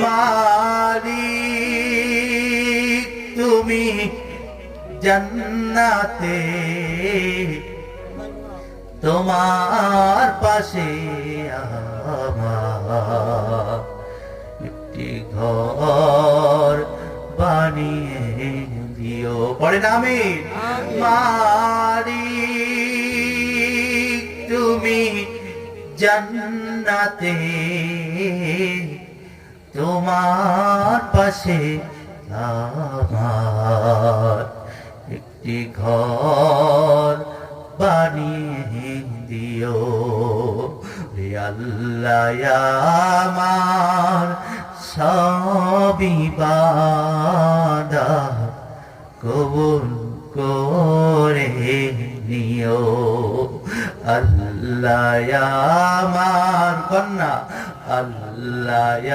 মালিক তুমি জান্নাতে তোমার পাশে আমার একটি ঘর বানিয়ে দিও। পড়ে নামে মালিক তুমি জান্নাতে তোমার পাশে আমার একটি ঘর বানিয়ে দিও। রে আল্লাহ আমার সব ইবাদত কবুল করে নিও। আল্লাহ আমার কন্যা আল্লাহ